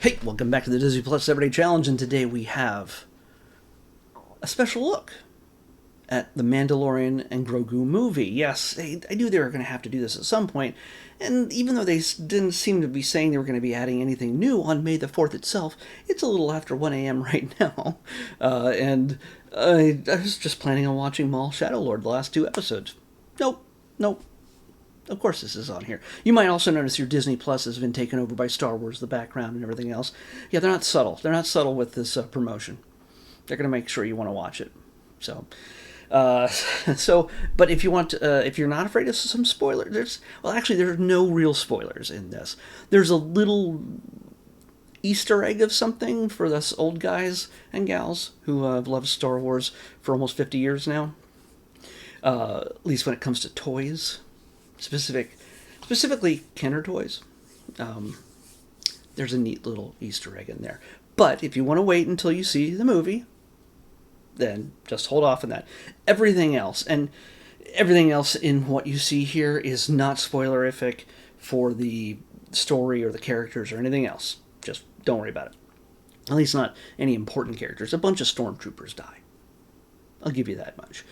Hey, welcome back to the Disney Plus Everyday Challenge, and today we have a special look at the Mandalorian and Grogu movie. Yes, I knew they were going to have to do this at some point, and even though they didn't seem to be saying they were going to be adding anything new on May the 4th itself, it's a little after 1 a.m. right now, and I was just planning on watching Maul Shadowlord the last two episodes. Nope. Of course this is on here. You might also notice your Disney Plus has been taken over by Star Wars, the background and everything else. Yeah, they're not subtle. They're not subtle with this promotion. They're going to make sure you want to watch it. So, but if you want, if you're not afraid of some spoilers, there's no real spoilers in this. There's a little Easter egg of something for us old guys and gals who have loved Star Wars for almost 50 years now. At least when it comes to toys. Specifically Kenner toys. There's a neat little Easter egg in there. But if you want to wait until you see the movie, then just hold off on that. Everything else in what you see here is not spoilerific for the story or the characters or anything else. Just don't worry about it. At least not any important characters. A bunch of stormtroopers die. I'll give you that much.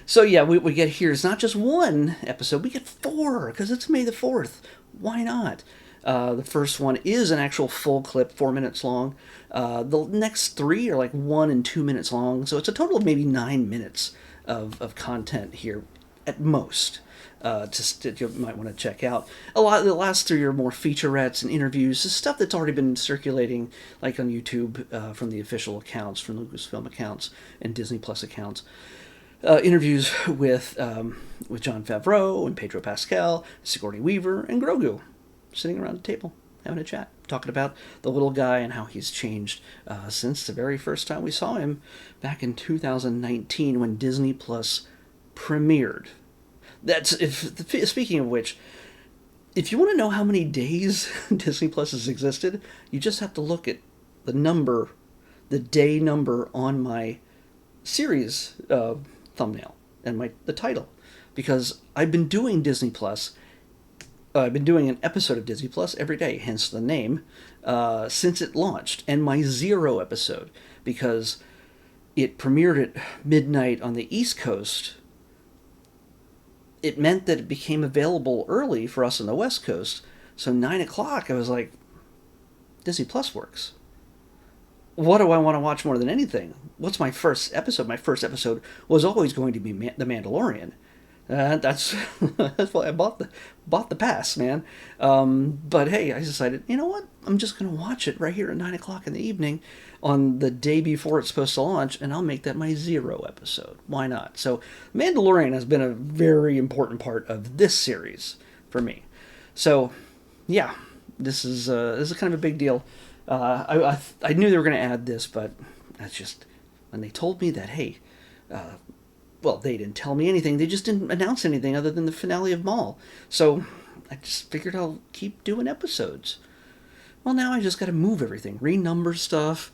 So yeah, we get here. It's not just one episode. We get 4 because it's May the 4th. Why not? The first one is an actual full clip, 4 minutes long. The next 3 are like 1 and 2 minutes long. So it's a total of maybe 9 minutes of content here at most. That you might want to check out. A lot of the last 3 are more featurettes and interviews, stuff that's already been circulating, like on YouTube from the official accounts, from Lucasfilm accounts and Disney Plus accounts. Interviews with Jon Favreau and Pedro Pascal, Sigourney Weaver, and Grogu, sitting around a table having a chat, talking about the little guy and how he's changed since the very first time we saw him back in 2019 when Disney Plus premiered. Speaking of which, if you want to know how many days Disney Plus has existed, you just have to look at the day number on my series thumbnail and the title, because I've been doing Disney Plus. I've been doing an episode of Disney Plus every day, hence the name, since it launched, and my 0 episode, because it premiered at midnight on the East Coast. It meant that it became available early for us on the West Coast. So 9 o'clock, I was like, Disney Plus works. What do I want to watch more than anything? What's my first episode? My first episode was always going to be The Mandalorian. That's why I bought the pass, man. But hey, I decided, you know what? I'm just going to watch it right here at 9 o'clock in the evening on the day before it's supposed to launch, and I'll make that my 0 episode. Why not? So Mandalorian has been a very important part of this series for me. So yeah, this is kind of a big deal. I knew they were going to add this, but that's just when they told me that, hey, well, they didn't tell me anything. They just didn't announce anything other than the finale of Maul. So I just figured I'll keep doing episodes. Well, now I just got to move everything, renumber stuff,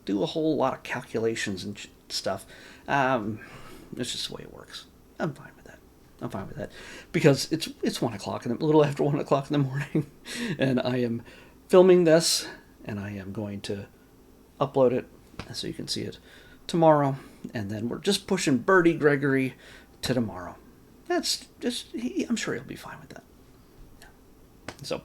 do a whole lot of calculations and stuff. It's just the way it works. I'm fine with that because it's 1 o'clock, and a little after 1 o'clock in the morning, and I am filming this. And I am going to upload it so you can see it tomorrow. And then we're just pushing Birdie Gregory to tomorrow. That's just, I'm sure he'll be fine with that. So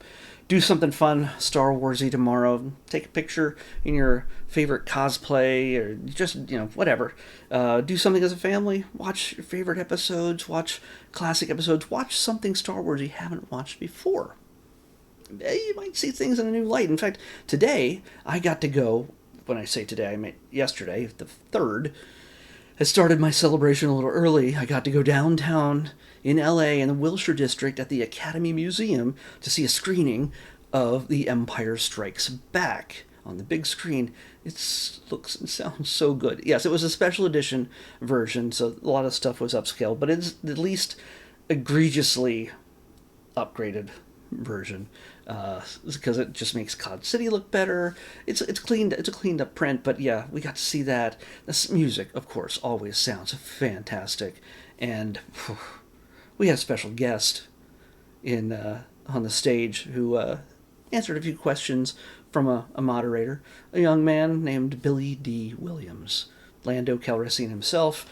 do something fun, Star Warsy tomorrow. Take a picture in your favorite cosplay or just, whatever. Do something as a family. Watch your favorite episodes. Watch classic episodes. Watch something Star Wars you haven't watched before. You might see things in a new light. In fact, today, I got to go, when I say today, I meant yesterday, the 3rd, I started my celebration a little early. I got to go downtown in LA in the Wilshire District at the Academy Museum to see a screening of The Empire Strikes Back on the big screen. It looks and sounds so good. Yes, it was a special edition version, so a lot of stuff was upscaled, but it's at least egregiously upgraded version, because it just makes Cloud City look better. It's cleaned. It's a cleaned up print, but yeah, we got to see that. This music, of course, always sounds fantastic, and we had a special guest on the stage who answered a few questions from a moderator, a young man named Billy D. Williams. Lando Calrissian himself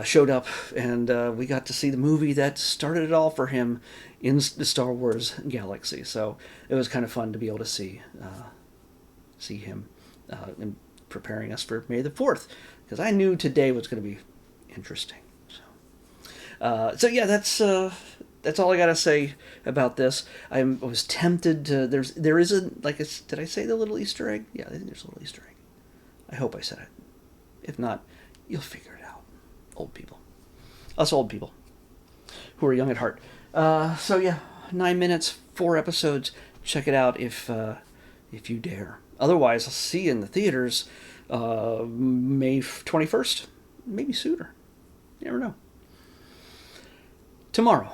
showed up, and we got to see the movie that started it all for him in the Star Wars galaxy. So it was kind of fun to be able to see him and preparing us for May the 4th, because I knew today was going to be interesting. So yeah, that's all I gotta say about this. I was tempted to. There is a did I say the little Easter egg? Yeah, I think there's a little Easter egg. I hope I said it. If not, you'll figure it out. Old people, us old people, who are young at heart. So yeah, 9 minutes, 4 episodes. Check it out if you dare. Otherwise, I'll see you in the theaters May 21st, maybe sooner. You never know. Tomorrow,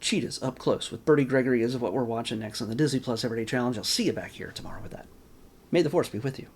Cheetahs Up Close with Bertie Gregory is what we're watching next on the Disney Plus Everyday Challenge. I'll see you back here tomorrow with that. May the Force be with you.